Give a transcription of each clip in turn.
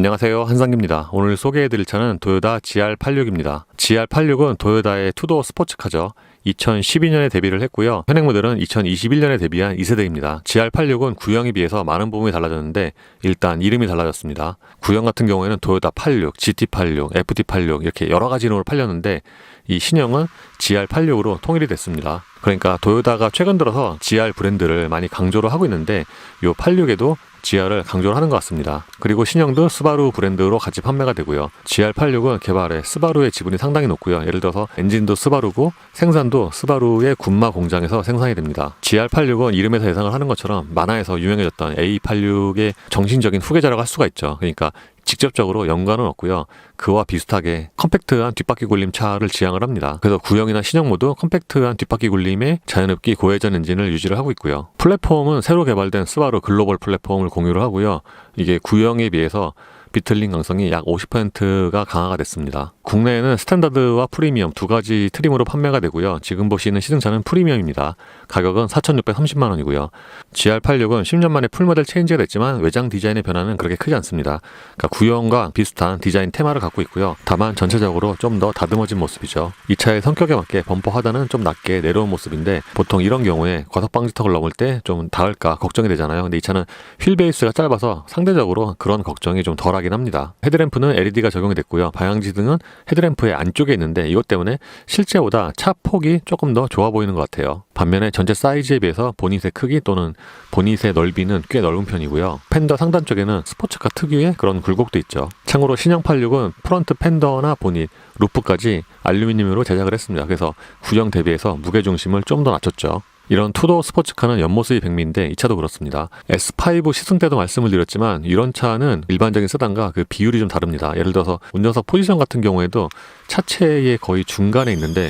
안녕하세요, 한상기입니다. 오늘 소개해드릴 차는 도요타 GR86입니다. GR86은 도요타의 투도어 스포츠카죠. 2012년에 데뷔를 했고요. 현행 모델은 2021년에 데뷔한 2세대입니다. GR86은 구형에 비해서 많은 부분이 달라졌는데 일단 이름이 달라졌습니다. 구형 같은 경우에는 도요타 86, GT86, FT86 이렇게 여러 가지 이름으로 팔렸는데 이 신형은 GR86으로 통일이 됐습니다. 그러니까 도요타가 최근 들어서 GR 브랜드를 많이 강조를 하고 있는데 이 86에도 GR을 강조를 하는 것 같습니다. 그리고 신형도 스바루 브랜드로 같이 판매가 되고요. GR86은 개발에 스바루의 지분이 상당히 높고요. 예를 들어서 엔진도 스바루고 생산도 스바루의 군마 공장에서 생산이 됩니다. GR86은 이름에서 예상을 하는 것처럼 만화에서 유명해졌던 A86의 정신적인 후계자라고 할 수가 있죠. 그러니까 직접적으로 연관은 없고요. 그와 비슷하게 컴팩트한 뒷바퀴 굴림 차를 지향을 합니다. 그래서 구형이나 신형 모두 컴팩트한 뒷바퀴 굴림의 자연흡기 고회전 엔진을 유지를 하고 있고요. 플랫폼은 새로 개발된 스바루 글로벌 플랫폼을 공유를 하고요. 이게 구형에 비해서 비틀링 강성이 약 50%가 강화가 됐습니다. 국내에는 스탠다드와 프리미엄 두 가지 트림으로 판매가 되고요. 지금 보시는 시승차는 프리미엄입니다. 가격은 4,630만 원이고요. GR86은 10년 만에 풀모델 체인지가 됐지만 외장 디자인의 변화는 그렇게 크지 않습니다. 그러니까 구형과 비슷한 디자인 테마를 갖고 있고요. 다만 전체적으로 좀 더 다듬어진 모습이죠. 이 차의 성격에 맞게 범퍼 하단은 좀 낮게 내려온 모습인데 보통 이런 경우에 과속 방지턱을 넘을 때 좀 닿을까 걱정이 되잖아요. 근데 이 차는 휠 베이스가 짧아서 상대적으로 그런 걱정이 좀 덜하긴 합니다. 헤드램프는 LED가 적용이 됐고요. 방향지 등은 헤드램프의 안쪽에 있는데 이것 때문에 실제보다 차 폭이 조금 더 좋아 보이는 것 같아요. 반면에 전체 사이즈에 비해서 보닛의 크기 또는 보닛의 넓이는 꽤 넓은 편이고요. 펜더 상단 쪽에는 스포츠카 특유의 그런 굴곡도 있죠. 참고로 신형 86은 프런트 펜더나 보닛, 루프까지 알루미늄으로 제작을 했습니다. 그래서 구형 대비해서 무게중심을 좀 더 낮췄죠. 이런 투도어 스포츠카는 옆모습이 백미인데 이 차도 그렇습니다. S5 시승 때도 말씀을 드렸지만 이런 차는 일반적인 세단과 그 비율이 좀 다릅니다. 예를 들어서 운전석 포지션 같은 경우에도 차체의 거의 중간에 있는데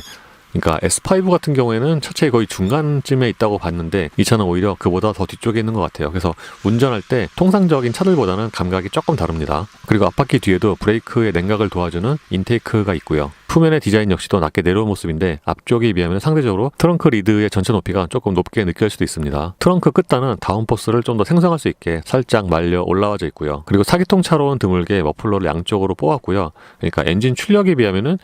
그러니까 S5 같은 경우에는 차체의 거의 중간쯤에 있다고 봤는데 이 차는 오히려 그보다 더 뒤쪽에 있는 것 같아요. 그래서 운전할 때 통상적인 차들보다는 감각이 조금 다릅니다. 그리고 앞바퀴 뒤에도 브레이크의 냉각을 도와주는 인테이크가 있고요. 후면의 디자인 역시도 낮게 내려온 모습인데 앞쪽에 비하면 상대적으로 트렁크 리드의 전체 높이가 조금 높게 느껴질 수도 있습니다. 트렁크 끝단은 다운포스를 좀 더 생성할 수 있게 살짝 말려 올라와져 있고요. 그리고 사기통 차로는 드물게 머플러를 양쪽으로 뽑았고요. 그러니까 엔진 출력에 비하면은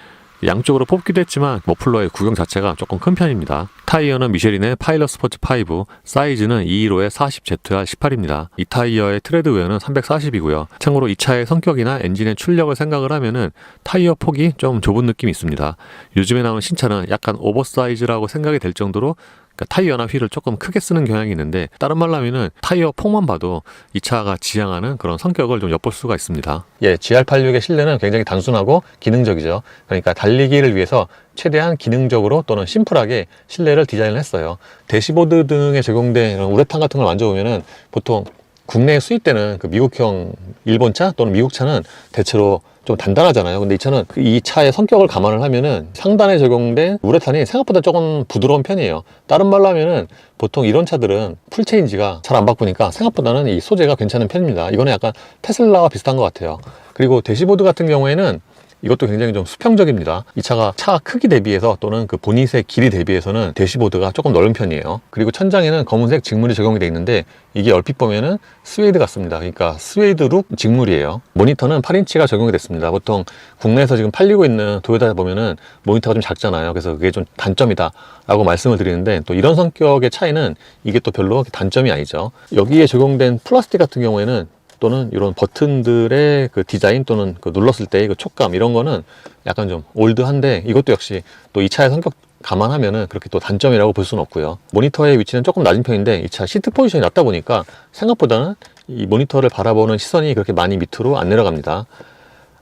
양쪽으로 뽑기도 했지만 머플러의 구경 자체가 조금 큰 편입니다. 타이어는 미쉐린의 파일럿 스포츠 5, 사이즈는 215의 40ZR18입니다. 이 타이어의 트레드 웨어는 340이고요. 참고로 이 차의 성격이나 엔진의 출력을 생각을 하면은 타이어 폭이 좀 좁은 느낌이 있습니다. 요즘에 나온 신차는 약간 오버사이즈라고 생각이 될 정도로 그러니까 타이어나 휠을 조금 크게 쓰는 경향이 있는데 다른 말로 하면은 타이어 폭만 봐도 이 차가 지향하는 그런 성격을 좀 엿볼 수가 있습니다. 예, GR86의 실내는 굉장히 단순하고 기능적이죠. 그러니까 달리기를 위해서 최대한 기능적으로 또는 심플하게 실내를 디자인을 했어요. 대시보드 등에 적용된 이런 우레탄 같은 걸 만져보면은 보통 국내에 수입되는 그 미국형 일본차 또는 미국차는 대체로 좀 단단하잖아요. 근데 이 차는 이 차의 성격을 감안을 하면은 상단에 적용된 우레탄이 생각보다 조금 부드러운 편이에요. 다른 말로 하면은 보통 이런 차들은 풀체인지가 잘 안 바꾸니까 생각보다는 이 소재가 괜찮은 편입니다. 이거는 약간 테슬라와 비슷한 것 같아요. 그리고 대시보드 같은 경우에는 이것도 굉장히 좀 수평적입니다. 이 차가 차 크기 대비해서 또는 그 보닛의 길이 대비해서는 대시보드가 조금 넓은 편이에요. 그리고 천장에는 검은색 직물이 적용이 되어 있는데 이게 얼핏 보면은 스웨이드 같습니다. 그러니까 스웨이드 룩 직물이에요. 모니터는 8인치가 적용이 됐습니다. 보통 국내에서 지금 팔리고 있는 도요타 보면은 모니터가 좀 작잖아요. 그래서 그게 좀 단점이다 라고 말씀을 드리는데 또 이런 성격의 차이는 이게 또 별로 단점이 아니죠. 여기에 적용된 플라스틱 같은 경우에는 또는 이런 버튼들의 그 디자인 또는 그 눌렀을 때의 그 촉감 이런 거는 약간 좀 올드한데 이것도 역시 또 이 차의 성격 감안하면은 그렇게 또 단점이라고 볼 수는 없고요. 모니터의 위치는 조금 낮은 편인데 이 차 시트 포지션이 낮다 보니까 생각보다는 이 모니터를 바라보는 시선이 그렇게 많이 밑으로 안 내려갑니다.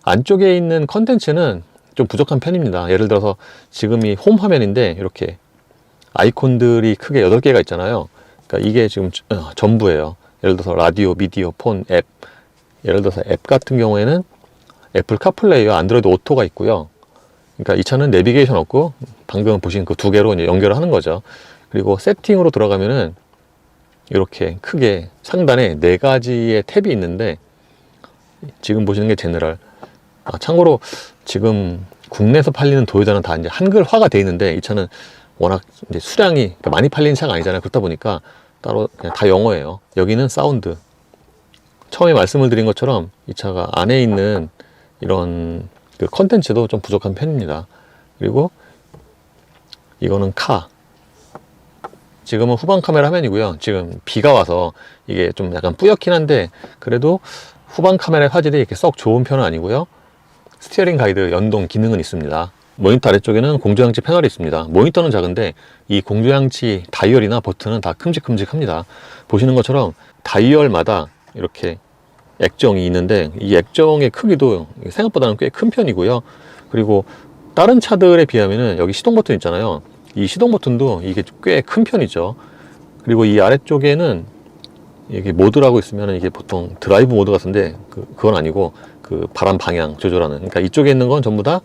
안쪽에 있는 컨텐츠는 좀 부족한 편입니다. 예를 들어서 지금 이 홈 화면인데 이렇게 아이콘들이 크게 8개가 있잖아요. 그러니까 이게 지금 전부예요. 예를 들어서 라디오, 미디어, 폰, 앱. 예를 들어서 앱 같은 경우에는 애플 카플레이와 안드로이드 오토가 있고요. 그러니까 이 차는 내비게이션 없고 방금 보신 그 두 개로 이제 연결을 하는 거죠. 그리고 세팅으로 들어가면은 이렇게 크게 상단에 4가지의 탭이 있는데 지금 보시는 게 제너럴. 참고로 지금 국내에서 팔리는 도요타는 다 이제 한글화가 돼 있는데 이 차는 워낙 이제 수량이 많이 팔리는 차가 아니잖아요. 그렇다 보니까 따로 그냥 다 영어예요. 여기는 사운드, 처음에 말씀을 드린 것처럼 이 차가 안에 있는 이런 그 컨텐츠도 좀 부족한 편입니다. 그리고 이거는 지금은 후방 카메라 화면이고요. 지금 비가 와서 이게 좀 약간 뿌옇긴 한데 그래도 후방 카메라 화질이 이렇게 썩 좋은 편은 아니고요. 스티어링 가이드 연동 기능은 있습니다. 모니터 아래쪽에는 공조장치 패널이 있습니다. 모니터는 작은데 이 공조장치 다이얼이나 버튼은 다 큼직큼직합니다. 보시는 것처럼 다이얼마다 이렇게 액정이 있는데 이 액정의 크기도 생각보다는 꽤 큰 편이고요. 그리고 다른 차들에 비하면은 여기 시동 버튼 있잖아요. 이 시동 버튼도 이게 꽤 큰 편이죠. 그리고 이 아래쪽에는 이게 모드라고 있으면 이게 보통 드라이브 모드 같은데 그건 아니고 그 바람 방향 조절하는, 그러니까 이쪽에 있는 건 전부 다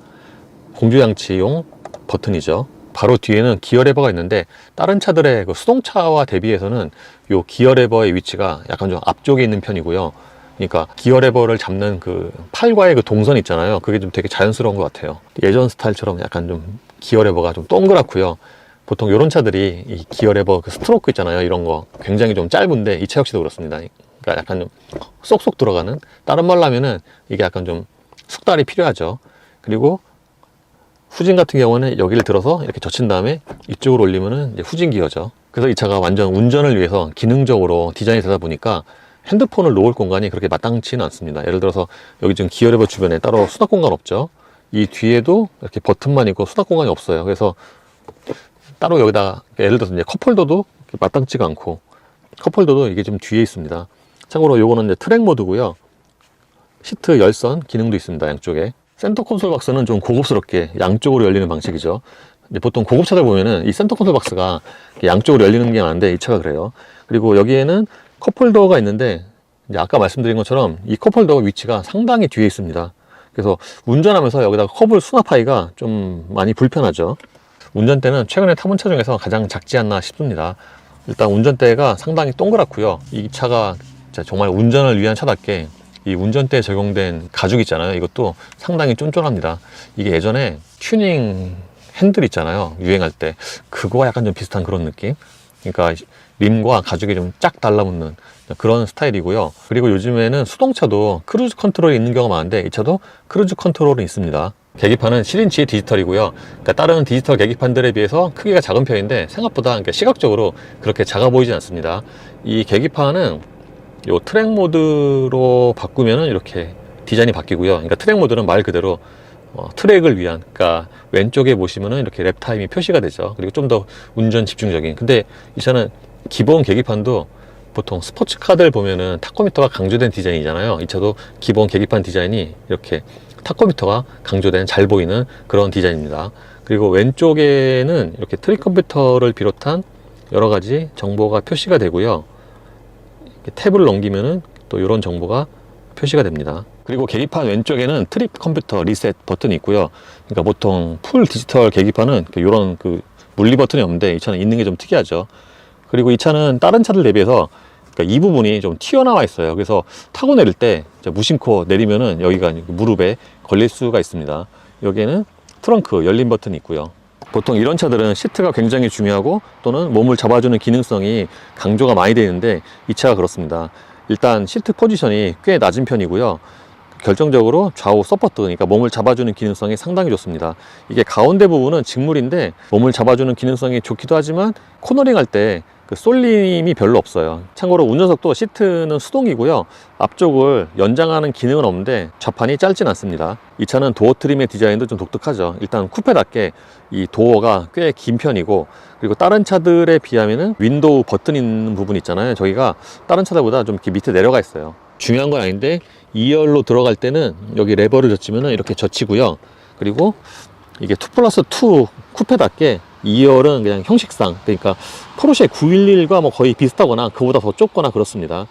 공조장치용 버튼이죠. 바로 뒤에는 기어 레버가 있는데 다른 차들의 그 수동차와 대비해서는 요 기어 레버의 위치가 약간 좀 앞쪽에 있는 편이고요. 그러니까 기어 레버를 잡는 그 팔과의 그 동선 있잖아요. 그게 좀 되게 자연스러운 것 같아요. 예전 스타일처럼 약간 좀 기어 레버가 좀 동그랗고요. 보통 이런 차들이 이 기어 레버 그 스트로크 있잖아요. 이런 거 굉장히 좀 짧은데 이 차 역시도 그렇습니다. 그러니까 약간 좀 쏙쏙 들어가는, 다른 말로 하면은 이게 약간 좀 숙달이 필요하죠. 그리고 후진 같은 경우는 여기를 들어서 이렇게 젖힌 다음에 이쪽으로 올리면은 이제 후진 기어죠. 그래서 이 차가 완전 운전을 위해서 기능적으로 디자인이 되다 보니까 핸드폰을 놓을 공간이 그렇게 마땅치는 않습니다. 예를 들어서 여기 지금 기어 레버 주변에 따로 수납 공간 없죠. 이 뒤에도 이렇게 버튼만 있고 수납 공간이 없어요. 그래서 따로 여기다가 예를 들어서 이제 컵홀더도 마땅치가 않고, 컵홀더도 이게 좀 뒤에 있습니다. 참고로 요거는 이제 트랙 모드고요. 시트 열선 기능도 있습니다. 양쪽에. 센터 콘솔 박스는 좀 고급스럽게 양쪽으로 열리는 방식이죠. 보통 고급차들 보면은 이 센터 콘솔 박스가 양쪽으로 열리는 게 많은데 이 차가 그래요. 그리고 여기에는 컵홀더가 있는데 이제 아까 말씀드린 것처럼 이 컵홀더 위치가 상당히 뒤에 있습니다. 그래서 운전하면서 여기다가 컵을 수납하기가 좀 많이 불편하죠. 운전대는 최근에 타본 차 중에서 가장 작지 않나 싶습니다. 일단 운전대가 상당히 동그랗고요. 이 차가 정말 운전을 위한 차답게 이 운전대에 적용된 가죽 있잖아요. 이것도 상당히 쫀쫀합니다. 이게 예전에 튜닝 핸들 있잖아요. 유행할 때 그거와 약간 좀 비슷한 그런 느낌. 그러니까 림과 가죽이 좀 쫙 달라붙는 그런 스타일이고요. 그리고 요즘에는 수동차도 크루즈 컨트롤이 있는 경우가 많은데 이 차도 크루즈 컨트롤은 있습니다. 계기판은 7인치 디지털이고요. 그러니까 다른 디지털 계기판들에 비해서 크기가 작은 편인데 생각보다 그러니까 시각적으로 그렇게 작아 보이진 않습니다. 이 계기판은 요 트랙 모드로 바꾸면은 이렇게 디자인이 바뀌고요. 그러니까 트랙 모드는 말 그대로 트랙을 위한, 그러니까 왼쪽에 보시면은 이렇게 랩 타임이 표시가 되죠. 그리고 좀 더 운전 집중적인. 근데 이 차는 기본 계기판도 보통 스포츠카들 보면은 타코미터가 강조된 디자인이잖아요. 이 차도 기본 계기판 디자인이 이렇게 타코미터가 강조된 잘 보이는 그런 디자인입니다. 그리고 왼쪽에는 이렇게 트립 컴퓨터를 비롯한 여러 가지 정보가 표시가 되고요. 탭을 넘기면은 또 이런 정보가 표시가 됩니다. 그리고 계기판 왼쪽에는 트립 컴퓨터 리셋 버튼이 있고요. 그러니까 보통 풀 디지털 계기판은 이런 그 물리 버튼이 없는데 이 차는 있는 게 좀 특이하죠. 그리고 이 차는 다른 차들 대비해서 그러니까 이 부분이 좀 튀어나와 있어요. 그래서 타고 내릴 때 무심코 내리면은 여기가 무릎에 걸릴 수가 있습니다. 여기에는 트렁크 열림 버튼이 있고요. 보통 이런 차들은 시트가 굉장히 중요하고 또는 몸을 잡아주는 기능성이 강조가 많이 되어 있는데 이 차가 그렇습니다. 일단 시트 포지션이 꽤 낮은 편이고요. 결정적으로 좌우 서포트, 그러니까 몸을 잡아주는 기능성이 상당히 좋습니다. 이게 가운데 부분은 직물인데 몸을 잡아주는 기능성이 좋기도 하지만 코너링 할 때 그 쏠림이 별로 없어요. 참고로 운전석도 시트는 수동이고요. 앞쪽을 연장하는 기능은 없는데 좌판이 짧진 않습니다. 이 차는 도어 트림의 디자인도 좀 독특하죠. 일단 쿠페답게 이 도어가 꽤 긴 편이고, 그리고 다른 차들에 비하면은 윈도우 버튼 있는 부분 있잖아요. 저기가 다른 차들보다 좀 이렇게 밑에 내려가 있어요. 중요한 건 아닌데 2열로 들어갈 때는 여기 레버를 젖히면은 이렇게 젖히고요. 그리고 이게 2+2 쿠페답게 2열은 그냥 형식상, 그러니까 포르쉐 911과 뭐 거의 비슷하거나 그보다 더 좁거나 그렇습니다.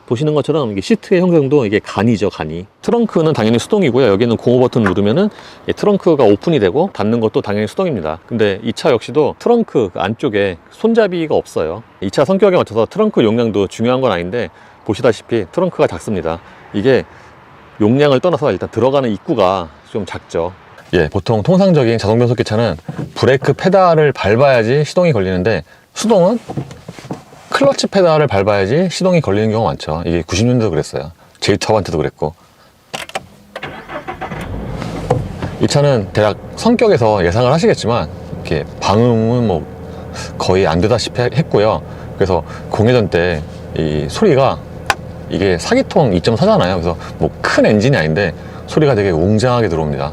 보시는 것처럼 이게 시트의 형성도 이게 간이죠, 간이. 트렁크는 당연히 수동이고요. 여기는 공호 버튼 누르면은 트렁크가 오픈이 되고 닫는 것도 당연히 수동입니다. 근데 이 차 역시도 트렁크 안쪽에 손잡이가 없어요. 이 차 성격에 맞춰서 트렁크 용량도 중요한 건 아닌데 보시다시피 트렁크가 작습니다. 이게 용량을 떠나서 일단 들어가는 입구가 좀 작죠. 예, 보통 통상적인 자동 변속기 차는 브레이크 페달을 밟아야지 시동이 걸리는데 수동은 클러치 페달을 밟아야지 시동이 걸리는 경우가 많죠. 이게 90년대도 그랬어요. J2한테도 그랬고. 이 차는 대략 성격에서 예상을 하시겠지만 이렇게 방음은 뭐 거의 안 되다시피 했고요. 그래서 공회전 때 이 소리가 이게 4기통 2.4잖아요. 그래서 뭐 큰 엔진이 아닌데 소리가 되게 웅장하게 들어옵니다.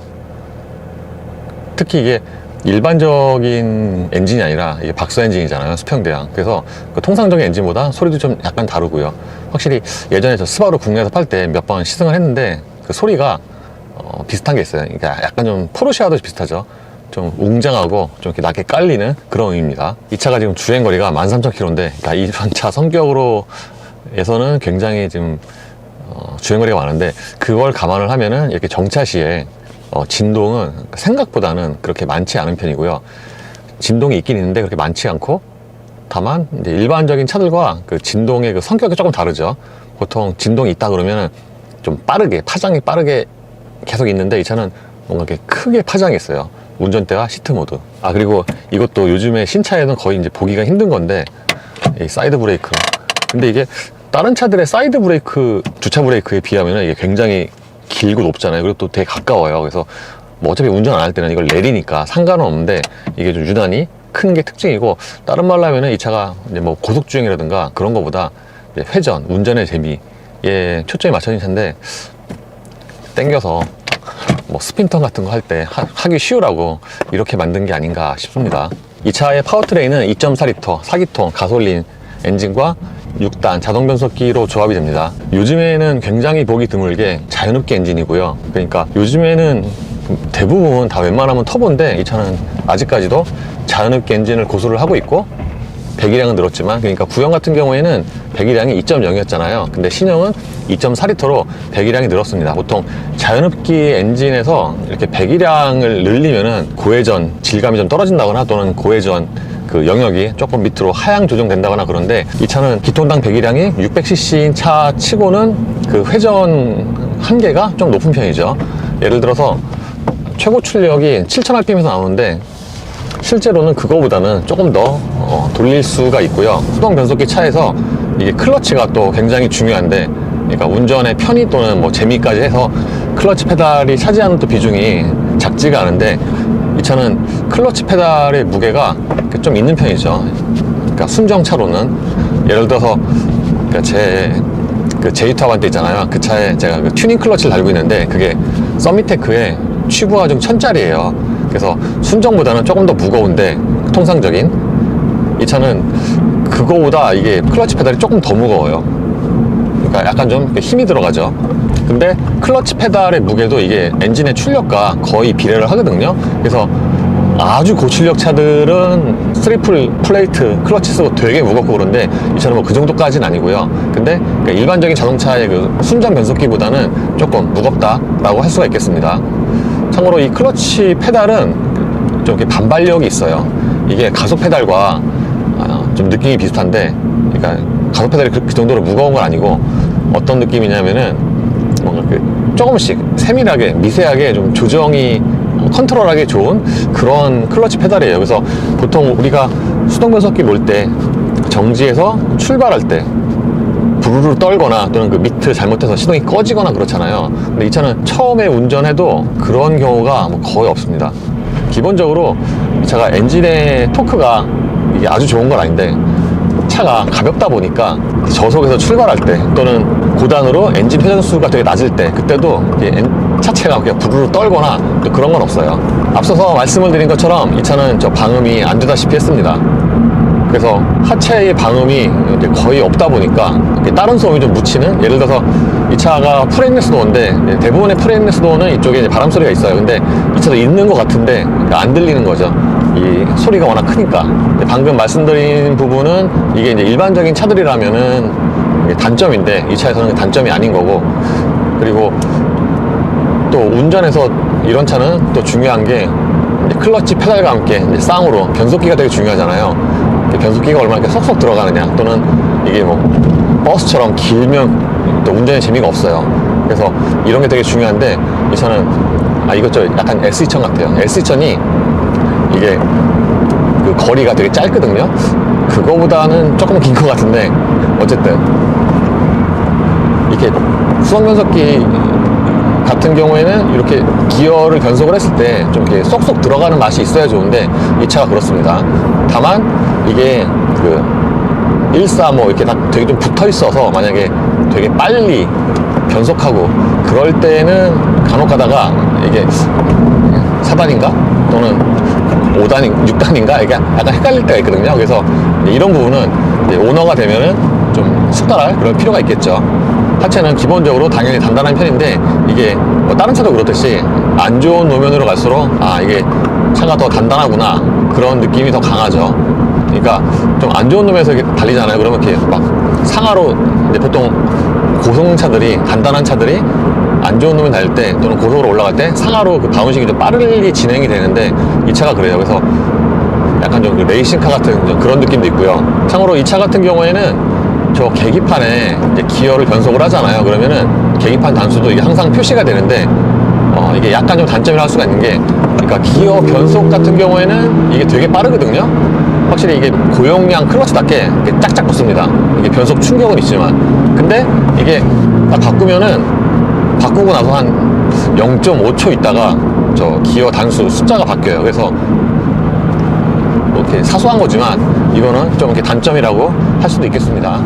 특히 이게 일반적인 엔진이 아니라 이게 박스 엔진이잖아요. 수평대양. 그래서 그 통상적인 엔진보다 소리도 좀 약간 다르고요. 확실히 예전에 저 스바루 국내에서 팔 때 몇 번 시승을 했는데 그 소리가 비슷한 게 있어요. 그러니까 약간 좀 포르쉐와도 비슷하죠. 좀 웅장하고 좀 이렇게 낮게 깔리는 그런 의미입니다. 이 차가 지금 주행거리가 13,000km인데, 그러니까 이런 차 성격으로에서는 굉장히 지금 주행거리가 많은데, 그걸 감안을 하면은 이렇게 정차 시에 진동은 생각보다는 그렇게 많지 않은 편이고요. 진동이 있긴 있는데 그렇게 많지 않고, 다만 이제 일반적인 차들과 그 진동의 그 성격이 조금 다르죠. 보통 진동이 있다 그러면은 좀 빠르게, 파장이 빠르게 계속 있는데, 이 차는 뭔가 이렇게 크게 파장이 있어요. 운전대와 시트 모드. 아, 그리고 이것도 요즘에 신차에는 거의 이제 보기가 힘든 건데, 이 사이드 브레이크. 근데 이게 다른 차들의 사이드 브레이크, 주차 브레이크에 비하면 이게 굉장히 길고 높잖아요. 그리고 또 되게 가까워요. 그래서 뭐 어차피 운전 안 할 때는 이걸 내리니까 상관은 없는데, 이게 좀 유난히 큰 게 특징이고, 다른 말로 하면은 이 차가 이제 뭐 고속주행이라든가 그런 거보다 회전, 운전의 재미에 초점이 맞춰진 차인데, 땡겨서 뭐 스핀턴 같은 거 할 때 하기 쉬우라고 이렇게 만든 게 아닌가 싶습니다. 이 차의 파워트레인은 2.4L 4기통 가솔린 엔진과 6단 자동 변속기로 조합이 됩니다. 요즘에는 굉장히 보기 드물게 자연흡기 엔진이고요. 그러니까 요즘에는 대부분 다 웬만하면 터보인데, 이 차는 아직까지도 자연흡기 엔진을 고수를 하고 있고, 배기량은 늘었지만, 그러니까 구형 같은 경우에는 배기량이 2.0이었잖아요. 근데 신형은 2.4L로 배기량이 늘었습니다. 보통 자연흡기 엔진에서 이렇게 배기량을 늘리면은 고회전 질감이 좀 떨어진다거나, 또는 고회전 그 영역이 조금 밑으로 하향 조정된다거나 그런데, 이 차는 기통당 배기량이 600cc인 차 치고는 그 회전 한계가 좀 높은 편이죠. 예를 들어서 최고 출력이 7000rpm에서 나오는데, 실제로는 그거보다는 조금 더 돌릴 수가 있고요. 수동 변속기 차에서 이게 클러치가 또 굉장히 중요한데, 그러니까 운전의 편의 또는 뭐 재미까지 해서 클러치 페달이 차지하는 또 비중이 작지가 않은데, 이 차는 클러치 페달의 무게가 좀 있는 편이죠. 그러니까 순정차로는 예를 들어서 그 J2한테 있잖아요. 그 차에 제가 그 튜닝 클러치를 달고 있는데, 그게 서미테크의 튜브가 좀 1000짜리예요. 그래서 순정보다는 조금 더 무거운데, 통상적인 이 차는 그거보다 이게 클러치 페달이 조금 더 무거워요. 그러니까 약간 좀 힘이 들어가죠. 근데 클러치 페달의 무게도 이게 엔진의 출력과 거의 비례를 하거든요. 그래서 아주 고출력 차들은 3풀 플레이트 클러치 쓰고 되게 무겁고 그런데, 이 차는 뭐 그 정도까지는 아니고요. 근데 그러니까 일반적인 자동차의 그 순정 변속기보다는 조금 무겁다라고 할 수가 있겠습니다. 참고로 이 클러치 페달은 좀 이렇게 반발력이 있어요. 이게 가속 페달과 좀 느낌이 비슷한데, 그러니까 가속 페달이 그 정도로 무거운 건 아니고, 어떤 느낌이냐면은 뭔가 조금씩 세밀하게 미세하게 좀 조정이 컨트롤하기 좋은 그런 클러치 페달이에요. 그래서 보통 우리가 수동 변속기 놓을 때 정지해서 출발할 때 부르르 떨거나, 또는 그 미트 잘못해서 시동이 꺼지거나 그렇잖아요. 근데 이 차는 처음에 운전해도 그런 경우가 뭐 거의 없습니다. 기본적으로 이 차가 엔진의 토크가 이게 아주 좋은 건 아닌데, 차가 가볍다 보니까 저속에서 출발할 때, 또는 고단으로 엔진 회전수가 되게 낮을 때, 그때도 차체가 그냥 부르르 떨거나 그런 건 없어요. 앞서서 말씀을 드린 것처럼 이 차는 저 방음이 안 되다시피 했습니다. 그래서 하체의 방음이 거의 없다 보니까 다른 소음이 좀 묻히는, 예를 들어서 이 차가 프레임레스 도어인데, 대부분의 프레임레스 도어는 이쪽에 이제 바람 소리가 있어요. 근데 이 차도 있는 것 같은데 안 들리는 거죠. 이 소리가 워낙 크니까. 방금 말씀드린 부분은 이게 이제 일반적인 차들이라면은 단점인데, 이 차에서는 단점이 아닌 거고, 그리고 또 운전에서 이런 차는 또 중요한 게 클러치 페달과 함께 이제 쌍으로 변속기가 되게 중요하잖아요. 변속기가 얼마나 이렇게 쏙쏙 들어가느냐, 또는 이게 뭐 버스처럼 길면 또 운전에 재미가 없어요. 그래서 이런 게 되게 중요한데, 이 차는 이것저 약간 S2000 같아요. S2000이 이게 그 거리가 되게 짧거든요. 그거보다는 조금 긴 것 같은데, 어쨌든 이렇게 수동 변속기 같은 경우에는 이렇게 기어를 변속을 했을 때 좀 이렇게 쏙쏙 들어가는 맛이 있어야 좋은데 이 차가 그렇습니다. 다만 이게 그 135 이렇게 다 되게 좀 붙어 있어서 만약에 되게 빨리 변속하고 그럴 때는 간혹 가다가 이게 4단인가 또는 5단, 6단인가 이게 약간 헷갈릴 때가 있거든요. 그래서 이런 부분은 오너가 되면은 좀 숙달할 그런 필요가 있겠죠. 하체는 기본적으로 당연히 단단한 편인데 이게 뭐 다른 차도 그렇듯이 안 좋은 노면으로 갈수록 아 이게 차가 더 단단하구나 그런 느낌이 더 강하죠. 그러니까 좀 안 좋은 노면에서 이렇게 달리잖아요. 그러면 이렇게 막 상하로 이제 보통 고속차들이 단단한 차들이 안 좋은 노면 달릴 때 또는 고속으로 올라갈 때 상하로 그 다운식이 좀 빠르게 진행이 되는데 이 차가 그래요. 그래서 약간 좀 그 레이싱카 같은 좀 그런 느낌도 있고요. 참고로 이 차 같은 경우에는 저 계기판에 이제 기어를 변속을 하잖아요. 그러면은 계기판 단수도 이게 항상 표시가 되는데 이게 약간 좀 단점이라 할 수가 있는 게 그러니까 기어 변속 같은 경우에는 이게 되게 빠르거든요. 확실히 이게 고용량 클러치답게 이게 짝짝 붙습니다. 이게 변속 충격은 있지만 근데 이게 딱 바꾸고 나서 한 0.5초 있다가 저 기어 단수 숫자가 바뀌어요. 그래서 뭐 이렇게 사소한 거지만 이거는 좀 이렇게 단점이라고 할 수도 있겠습니다.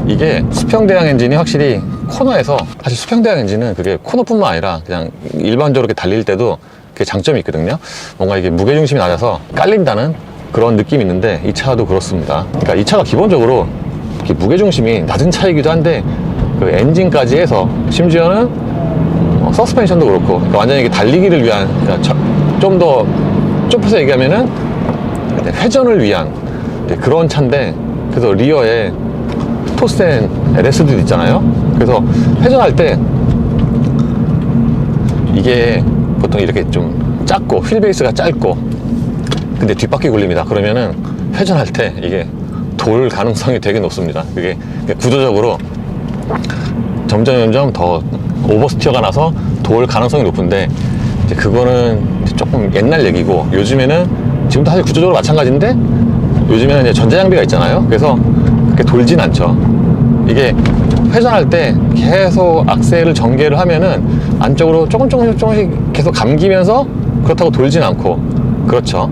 이게 수평대항 엔진이 확실히 코너에서 사실 수평대항 엔진은 그게 코너뿐만 아니라 그냥 일반적으로 이렇게 달릴 때도 그게 장점이 있거든요. 뭔가 이게 무게중심이 낮아서 깔린다는 그런 느낌이 있는데 이 차도 그렇습니다. 그러니까 이 차가 기본적으로 이렇게 무게중심이 낮은 차이기도 한데 그 엔진까지 해서 심지어는 서스펜션도 그렇고 그러니까 완전히 이게 달리기를 위한 그러니까 좀 더 좁혀서 얘기하면은 회전을 위한 그런 차인데 그래서 리어에 토스텐 LS도 있잖아요. 그래서 회전할 때 이게 보통 이렇게 좀 작고 휠베이스가 짧고 근데 뒷바퀴 굴립니다. 그러면은 회전할 때 이게 돌 가능성이 되게 높습니다. 그게 구조적으로 점점 더 오버스티어가 나서 돌 가능성이 높은데 이제 그거는 조금 옛날 얘기고 요즘에는 지금도 사실 구조적으로 마찬가지인데 요즘에는 이제 전자장비가 있잖아요. 그래서 그렇게 돌진 않죠. 이게 회전할 때 계속 악셀을 전개를 하면은 안쪽으로 조금씩 계속 감기면서 그렇다고 돌진 않고 그렇죠.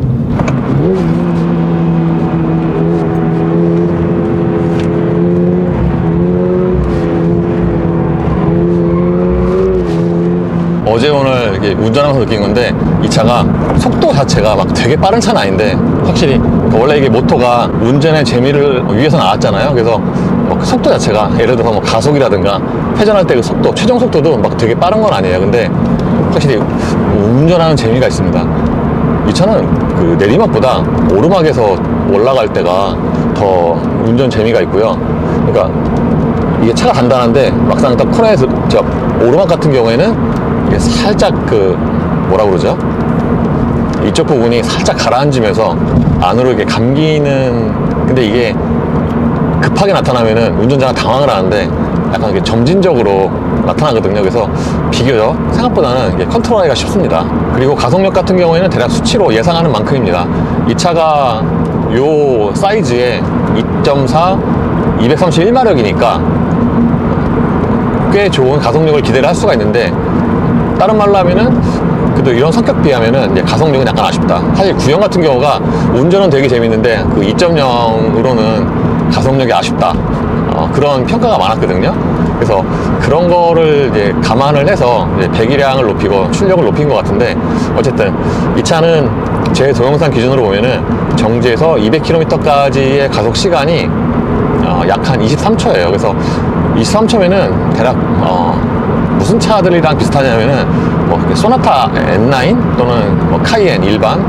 어제 오늘 이렇게 운전하면서 느낀 건데 이 차가 속도 자체가 막 되게 빠른 차는 아닌데 확실히 원래 이게 모토가 운전의 재미를 위해서 나왔잖아요. 그래서 속도 자체가 예를 들어서 뭐 가속이라든가 회전할 때 그 속도 최종 속도도 막 되게 빠른 건 아니에요. 근데 확실히 운전하는 재미가 있습니다. 이 차는 그 내리막보다 오르막에서 올라갈 때가 더 운전 재미가 있고요. 그러니까 이게 차가 단단한데 막상 딱 코너에서 오르막 같은 경우에는 이게 살짝 그 뭐라 그러죠? 이쪽 부분이 살짝 가라앉으면서 안으로 이렇게 감기는 근데 이게 급하게 나타나면은 운전자가 당황을 하는데 약간 이렇게 점진적으로 나타나거든요. 그래서 비교적 생각보다는 이게 컨트롤하기가 쉽습니다. 그리고 가속력 같은 경우에는 대략 수치로 예상하는 만큼입니다. 이 차가 요 사이즈에 2.4 231마력이니까 꽤 좋은 가속력을 기대를 할 수가 있는데 다른 말로 하면은 그래도 이런 성격 비하면은 이제 가속력은 약간 아쉽다. 사실 구형 같은 경우가 운전은 되게 재밌는데 그 2.0으로는 가속력이 아쉽다. 그런 평가가 많았거든요. 그래서 그런 거를 이제 감안을 해서 이제 배기량을 높이고 출력을 높인 것 같은데 어쨌든 이 차는 제 동영상 기준으로 보면은 정지에서 200km까지의 가속 시간이 약 한 23초예요. 그래서 23초면은 대략 무슨 차들이랑 비슷하냐면은 뭐 소나타 N9 또는 뭐 카이엔 일반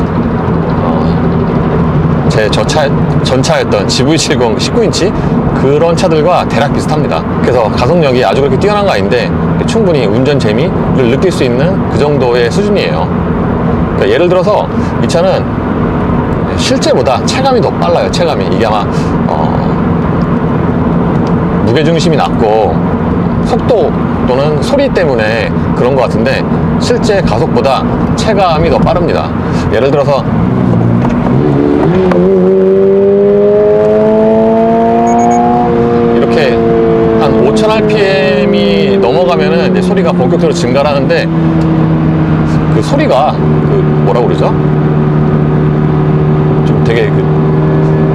제 전차였던 GV70 19인치 그런 차들과 대략 비슷합니다. 그래서 가속력이 아주 그렇게 뛰어난 거 아닌데 충분히 운전 재미를 느낄 수 있는 그 정도의 수준이에요. 그러니까 예를 들어서 이 차는 실제보다 체감이 더 빨라요. 체감이 이게 아마 무게중심이 낮고 속도 또는 소리 때문에 그런 것 같은데 실제 가속보다 체감이 더 빠릅니다. 예를 들어서 이렇게 한 5000rpm이 넘어가면은 이제 소리가 본격적으로 증가를 하는데 그 소리가 그 뭐라고 그러죠? 좀 되게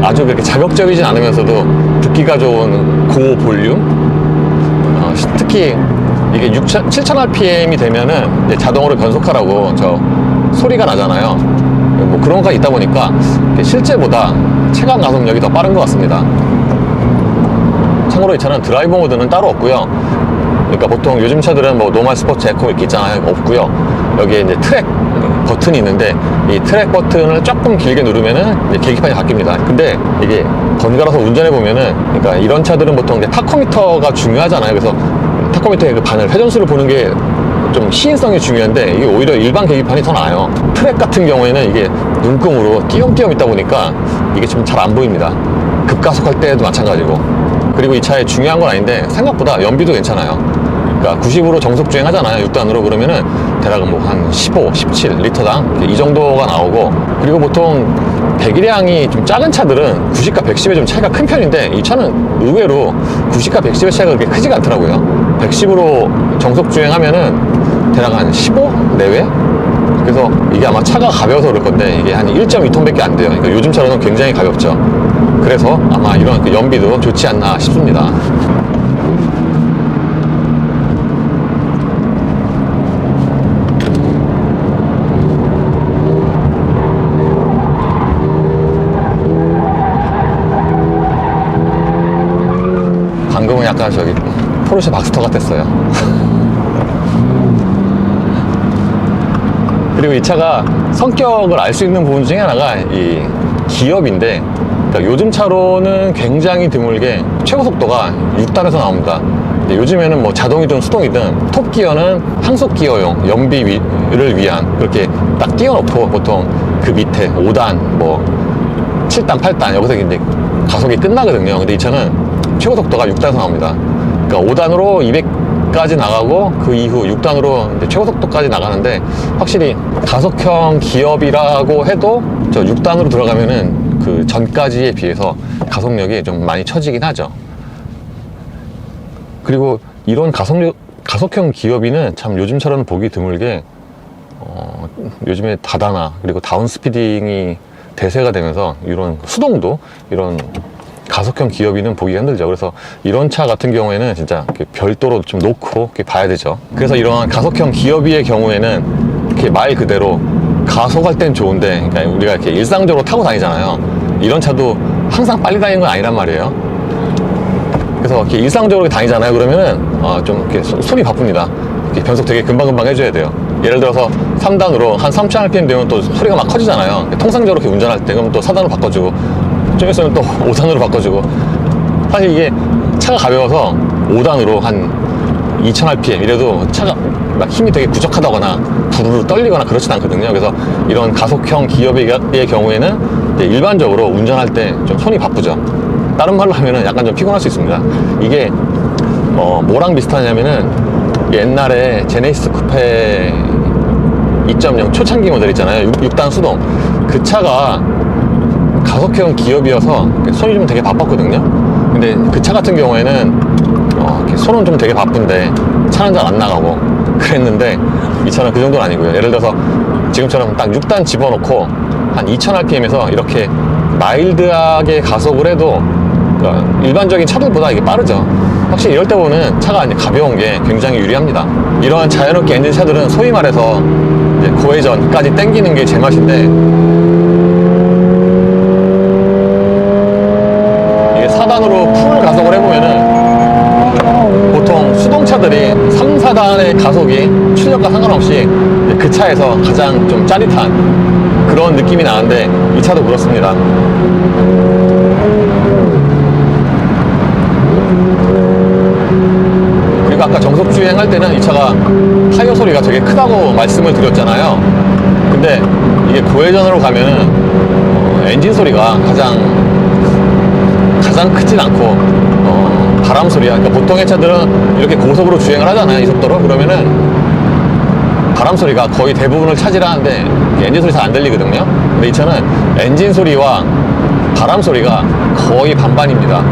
아주 그렇게 자극적이진 않으면서도 듣기가 좋은 고볼륨. 특히 이게 7000rpm이 되면은 이제 자동으로 변속하라고 저 소리가 나잖아요. 뭐 그런 거가 있다 보니까 실제보다 체감 가속력이 더 빠른 것 같습니다. 참고로 이 차는 드라이브 모드는 따로 없고요. 그러니까 보통 요즘 차들은 뭐 노멀, 스포츠, 에코 이렇게 있잖아요. 없고요. 여기에 이제 트랙 버튼이 있는데 이 트랙 버튼을 조금 길게 누르면은 이제 계기판이 바뀝니다. 근데 이게 번갈아서 운전해 보면은, 그러니까 이런 차들은 보통 이제 타코미터가 중요하잖아요. 그래서 타코미터의 그 바늘 회전수를 보는 게 좀 시인성이 중요한데 이게 오히려 일반 계기판이 더 나아요. 트랙 같은 경우에는 이게 눈금으로 띄엄띄엄 있다 보니까 이게 좀 잘 안 보입니다. 급가속할 때도 마찬가지고. 그리고 이 차에 중요한 건 아닌데 생각보다 연비도 괜찮아요. 그러니까 90으로 정속 주행 하잖아요. 6단으로. 그러면은 대략 뭐 한 15, 17 리터당 이 정도가 나오고, 그리고 보통 배기량이 좀 작은 차들은 90과 110에 좀 차이가 큰 편인데 이 차는 의외로 90과 110의 차이가 그렇게 크지가 않더라고요. 110으로 정속 주행하면은 대략 한 15 내외? 그래서 이게 아마 차가 가벼워서 그럴 건데 이게 한 1.2톤 밖에 안 돼요. 그러니까 요즘 차로는 굉장히 가볍죠. 그래서 아마 이런 그 연비도 좋지 않나 싶습니다. 방금은 약간 저기 포르쉐 박스터 같았어요. 그리고 이 차가 성격을 알 수 있는 부분 중에 하나가 이 기업인데, 그러니까 요즘 차로는 굉장히 드물게 최고 속도가 6단에서 나옵니다. 요즘에는 뭐 자동이든 수동이든 톱기어는 항속기어용 연비를 위한 그렇게 딱 띄워놓고 보통 그 밑에 5단, 뭐 7단, 8단 여기서 이제 가속이 끝나거든요. 근데 이 차는 최고 속도가 6단에서 나옵니다. 그러니까 5단으로 200까지 나가고 그 이후 6단으로 이제 최고 속도까지 나가는데, 확실히 가속형 기업이라고 해도 저 6단으로 들어가면은 그 전까지에 비해서 가속력이 좀 많이 처지긴 하죠. 그리고 이런 가속형 기업이는 참 요즘처럼 보기 드물게 요즘에 다다나 그리고 다운스피딩이 대세가 되면서 이런 수동도 이런 가속형 기어비는 보기가 힘들죠. 그래서 이런 차 같은 경우에는 진짜 별도로 좀 놓고 이렇게 봐야 되죠. 그래서 이런 가속형 기어비의 경우에는 이렇게 말 그대로 가속할 땐 좋은데, 그러니까 우리가 이렇게 일상적으로 타고 다니잖아요. 이런 차도 항상 빨리 다니는 건 아니란 말이에요. 그래서 이렇게 일상적으로 다니잖아요. 그러면은 좀 이렇게 손이 바쁩니다. 이렇게 변속 되게 금방금방 해줘야 돼요. 예를 들어서 3단으로 한 3000rpm 되면 또 소리가 막 커지잖아요. 통상적으로 이렇게 운전할 때 그럼 또 4단으로 바꿔주고, 좀 있으면 또 5단으로 바꿔주고. 사실 이게 차가 가벼워서 5단으로 한 2000rpm 이래도 차가 막 힘이 되게 부족하다거나 부르르 떨리거나 그렇진 않거든요. 그래서 이런 가속형 기어비의 경우에는 일반적으로 운전할 때 좀 손이 바쁘죠. 다른 말로 하면은 약간 좀 피곤할 수 있습니다. 이게 뭐랑 비슷하냐면은 옛날에 제네시스 쿠페 2.0 초창기 모델 있잖아요. 6단 수동. 그 차가 가속형 기업이어서 손이 좀 되게 바빴거든요. 근데 그 차 같은 경우에는 손은 좀 되게 바쁜데 차는 잘 안 나가고 그랬는데, 이 차는 그 정도는 아니고요. 예를 들어서 지금처럼 딱 6단 집어넣고 한 2000rpm에서 이렇게 마일드하게 가속을 해도 일반적인 차들보다 이게 빠르죠. 확실히 이럴 때 보면 차가 이제 가벼운 게 굉장히 유리합니다. 이런 자유롭게 엔진 차들은 소위 말해서 이제 고회전까지 당기는 게 제맛인데, 이게 4단으로 풀 가속을 해보면은 보통 수동차들이 3, 4단의 가속이 출력과 상관없이 그 차에서 가장 좀 짜릿한 그런 느낌이 나는데, 이 차도 그렇습니다. 그리고 아까 정속 주행할 때는 이 차가 타이어 소리가 되게 크다고 말씀을 드렸잖아요. 근데 이게 고회전으로 가면은 엔진 소리가 가장 크진 않고 바람 소리야. 그러니까 보통의 차들은 이렇게 고속으로 주행을 하잖아요, 이 속도로. 그러면은 바람 소리가 거의 대부분을 차지하는데 엔진 소리 잘 안 들리거든요. 근데 이 차는 엔진 소리와 바람 소리가 거의 반반입니다.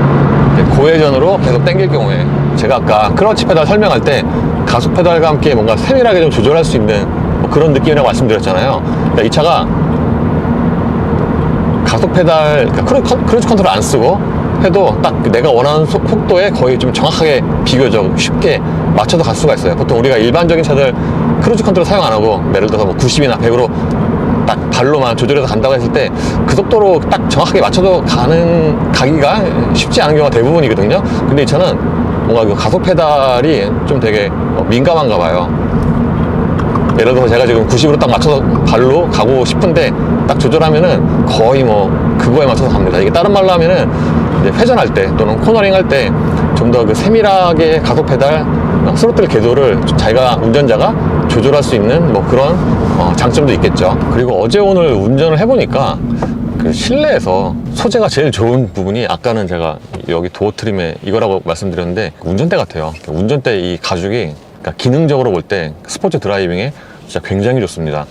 고회전으로 계속 당길 경우에, 제가 아까 클러치 페달 설명할 때 가속 페달과 함께 뭔가 세밀하게 좀 조절할 수 있는 뭐 그런 느낌이라고 말씀드렸잖아요. 그러니까 이 차가 가속 페달, 그러니까 크루즈 컨트롤 안 쓰고 해도 딱 내가 원하는 속도에 거의 좀 정확하게 비교적 쉽게 맞춰서 갈 수가 있어요. 보통 우리가 일반적인 차들 크루즈 컨트롤 사용 안 하고 예를 들어서 뭐 90이나 100으로 딱 발로만 조절해서 간다고 했을 때 그 속도로 딱 정확하게 맞춰서 가기가 쉽지 않은 경우가 대부분이거든요. 근데 이 차는 뭔가 그 가속 페달이 좀 되게 민감한가 봐요. 예를 들어서 제가 지금 90으로 딱 맞춰서 발로 가고 싶은데 딱 조절하면은 거의 뭐 그거에 맞춰서 갑니다. 이게 다른 말로 하면은 이제 회전할 때 또는 코너링 할 때 좀 더 그 세밀하게 가속 페달, 스로틀 궤도를 자기가 운전자가 조절할 수 있는 뭐 그런 장점도 있겠죠. 그리고 어제 오늘 운전을 해보니까 그 실내에서 소재가 제일 좋은 부분이, 아까는 제가 여기 도어 트림에 이거라고 말씀드렸는데 운전대 같아요. 운전대 이 가죽이, 그러니까 기능적으로 볼 때 스포츠 드라이빙에 진짜 굉장히 좋습니다.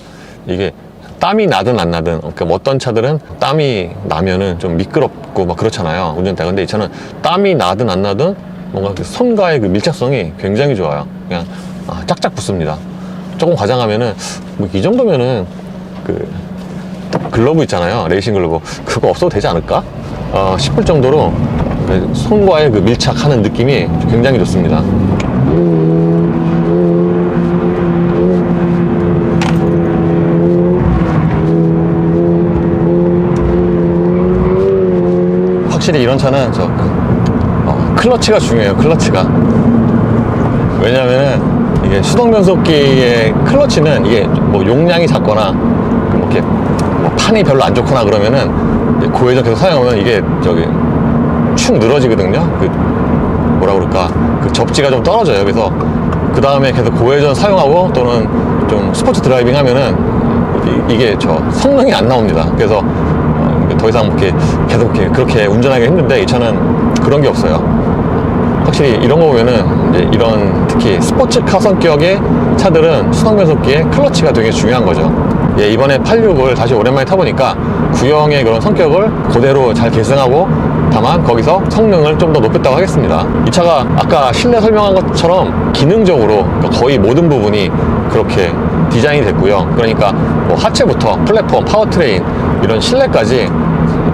이게 땀이 나든 안 나든, 그러니까 어떤 차들은 땀이 나면은 좀 미끄럽고 막 그렇잖아요, 운전대. 근데 이 차는 땀이 나든 안 나든 뭔가 그 손과의 그 밀착성이 굉장히 좋아요. 그냥 짝짝 붙습니다. 조금 과장하면은 뭐 이 정도면은 그 글러브 있잖아요, 레이싱 글러브, 그거 없어도 되지 않을까 싶을 정도로 그 손과의 그 밀착하는 느낌이 굉장히 좋습니다. 확실히 이런 차는 클러치가 중요해요. 클러치가. 왜냐면은 이게 수동 변속기의 클러치는 이게 뭐 용량이 작거나 뭐 이렇게 뭐 판이 별로 안 좋거나 그러면은 고회전 계속 사용하면 이게 축 늘어지거든요. 그 뭐라 그럴까, 그 접지가 좀 떨어져요. 그래서 그 다음에 계속 고회전 사용하고 또는 좀 스포츠 드라이빙 하면은 이게 성능이 안 나옵니다. 그래서 더 이상 이렇게 계속 그렇게 운전하기 힘든데 이 차는 그런 게 없어요. 확실히 이런 거 보면은 이제 이런 특히 스포츠카 성격의 차들은 수동 변속기에 클러치가 되게 중요한 거죠. 예, 이번에 86을 다시 오랜만에 타보니까 구형의 그런 성격을 그대로 잘 계승하고 다만 거기서 성능을 좀 더 높였다고 하겠습니다. 이 차가 아까 실내 설명한 것처럼 기능적으로 거의 모든 부분이 그렇게 디자인이 됐고요. 그러니까 뭐 하체부터 플랫폼, 파워트레인 이런 실내까지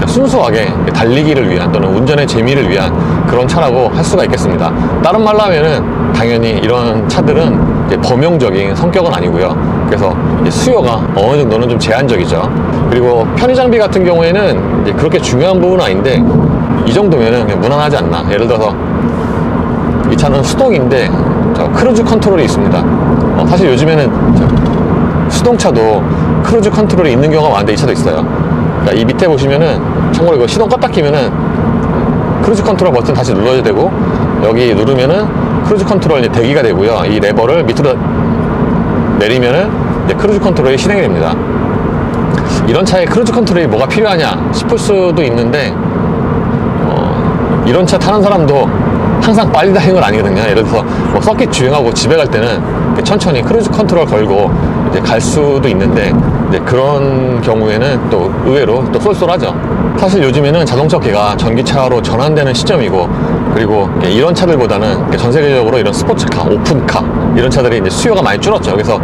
순수하게 달리기를 위한 또는 운전의 재미를 위한 그런 차라고 할 수가 있겠습니다. 다른 말로 하면은 당연히 이런 차들은 이제 범용적인 성격은 아니고요. 그래서 수요가 어느 정도는 좀 제한적이죠. 그리고 편의 장비 같은 경우에는 이제 그렇게 중요한 부분은 아닌데 이 정도면은 그냥 무난하지 않나. 예를 들어서 이 차는 수동인데 크루즈 컨트롤이 있습니다. 사실 요즘에는 수동차도 크루즈 컨트롤이 있는 경우가 많은데 이 차도 있어요. 그러니까 이 밑에 보시면은, 참고로 이거 시동 껐다 키면은 크루즈 컨트롤 버튼 다시 눌러야 되고, 여기 누르면은 크루즈 컨트롤 이제 대기가 되고요. 이 레버를 밑으로 내리면은 이제 크루즈 컨트롤이 실행이 됩니다. 이런 차에 크루즈 컨트롤이 뭐가 필요하냐 싶을 수도 있는데, 이런 차 타는 사람도 항상 빨리 달리는 건 아니거든요. 예를 들어서 뭐 서킷 주행하고 집에 갈 때는 천천히 크루즈 컨트롤 걸고 이제 갈 수도 있는데, 이제 그런 경우에는 또 의외로 또 쏠쏠하죠. 사실 요즘에는 자동차 업계가 전기차로 전환되는 시점이고, 그리고 이런 차들보다는 전 세계적으로 이런 스포츠카, 오픈카 이런 차들이 이제 수요가 많이 줄었죠. 그래서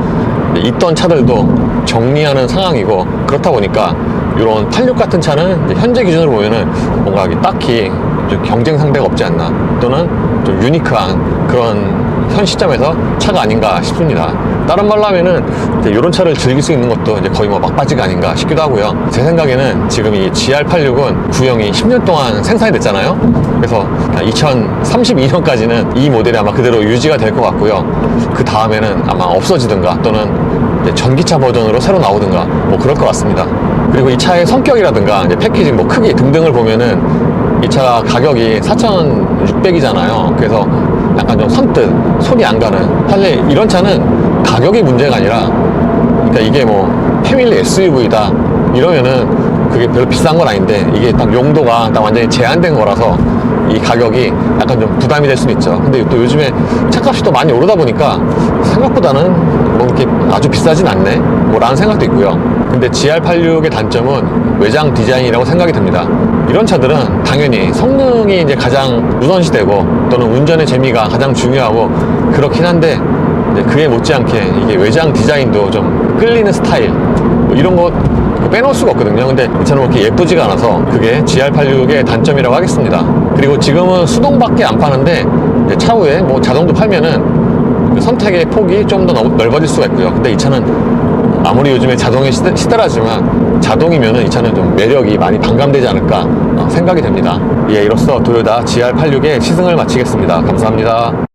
있던 차들도 정리하는 상황이고, 그렇다 보니까 이런 86 같은 차는 이제 현재 기준으로 보면은 뭔가 딱히 좀 경쟁 상대가 없지 않나, 또는 좀 유니크한 그런 현 시점에서 차가 아닌가 싶습니다. 다른 말로 하면은 이제 이런 차를 즐길 수 있는 것도 이제 거의 뭐 막바지가 아닌가 싶기도 하고요. 제 생각에는 지금 이 GR86은 구형이 10년 동안 생산이 됐잖아요. 그래서 2032년까지는 이 모델이 아마 그대로 유지가 될 것 같고요. 그 다음에는 아마 없어지든가 또는 이제 전기차 버전으로 새로 나오든가 뭐 그럴 것 같습니다. 그리고 이 차의 성격이라든가 이제 패키징, 뭐 크기 등등을 보면은 이 차 가격이 4,600이잖아요. 그래서 약간 좀 선뜻 손이 안 가는, 사실 이런 차는 가격이 문제가 아니라, 그러니까 이게 뭐 패밀리 SUV다 이러면은 그게 별로 비싼 건 아닌데, 이게 딱 용도가 딱 완전히 제한된 거라서 이 가격이 약간 좀 부담이 될 수는 있죠. 근데 또 요즘에 차값이 또 많이 오르다 보니까 생각보다는 뭐 이렇게 아주 비싸진 않네 뭐 라는 생각도 있고요. 근데 GR86의 단점은 외장 디자인이라고 생각이 듭니다. 이런 차들은 당연히 성능이 이제 가장 우선시되고 또는 운전의 재미가 가장 중요하고 그렇긴 한데 그에 못지않게 이게 외장 디자인도 좀 끌리는 스타일 뭐 이런 거 빼놓을 수가 없거든요. 근데 이 차는 그렇게 예쁘지가 않아서 그게 GR86의 단점이라고 하겠습니다. 그리고 지금은 수동밖에 안 파는데 차후에 뭐 자동도 팔면은 선택의 폭이 좀 더 넓어질 수가 있고요. 근데 이 차는 아무리 요즘에 자동의 시대라지만 자동이면은 이 차는 좀 매력이 많이 반감되지 않을까 생각이 됩니다. 예, 이로써 도요타 GR86의 시승을 마치겠습니다. 감사합니다.